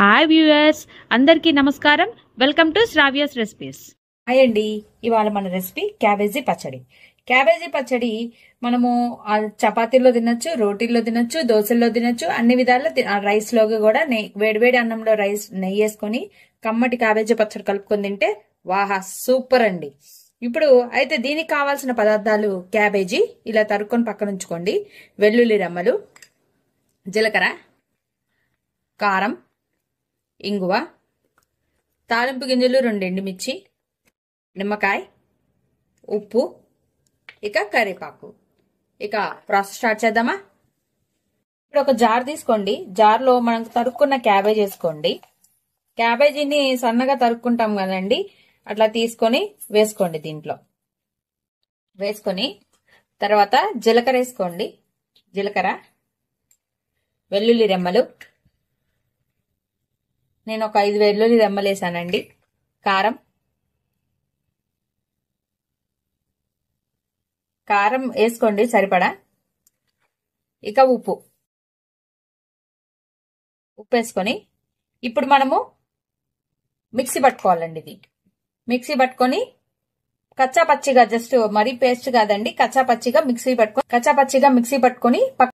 Hi viewers, అందరికీ నమస్కారం. Welcome to Sravya's recipes. Hi అండి. ఇవాళ మన రెసిపీ క్యాబేజీ పచ్చడి. క్యాబేజీ పచ్చడి మనము చపాతీల్లో తినొచ్చు, రోటీల్లో తినొచ్చు, దోశల్లో తినొచ్చు, అన్ని విధాల్లో రైస్ లోకి కూడా వేడివేడి అన్నంలో నెయ్యి వేసుకొని కమ్మటి క్యాబేజీ పచ్చడి కలుపుకొని తింటే వాహా సూపర్ అండి. ఇప్పుడు అయితే దీనికి కావాల్సిన పదార్థాలు: క్యాబేజీ ఇలా తరుక్కొని పక్కన ఉంచుకోండి, వెల్లుల్లి రెమ్మలు, జీలకర్ర, కారం, ఇంగువ, తాలింపు గింజలు 2 ఎండుమిర్చి, నిమ్మకాయ, ఉప్పు, ఇక కరివేపాకు. ఇక ప్రాసెస్ స్టార్ట్ చేద్దామా? ఇప్పుడు ఒక జార్ తీసుకోండి. జార్లో మనం తరుక్కున్న క్యాబేజ్ వేసుకోండి. క్యాబేజీని సన్నగా తరుక్కుంటాం కదండి, అట్లా తీసుకొని వేసుకోండి. దీంట్లో వేసుకొని తర్వాత జీలకర్ర వేసుకోండి. జీలకర్ర, వెల్లుల్లి రెమ్మలు, నేను ఒక 5 వెల్లుల్లి రెమ్మలు వేసానండి. కారం వేసుకోండి సరిపడా. ఇక ఉప్పు వేసుకొని ఇప్పుడు మనము మిక్సీ పట్టుకోవాలండి. ఇది మిక్సీ పట్టుకొని కచ్చా పచ్చిగా, జస్ట్ మరీ పేస్ట్ కాదండి, కచ్చా పచ్చిగా మిక్సీ పట్టుకొని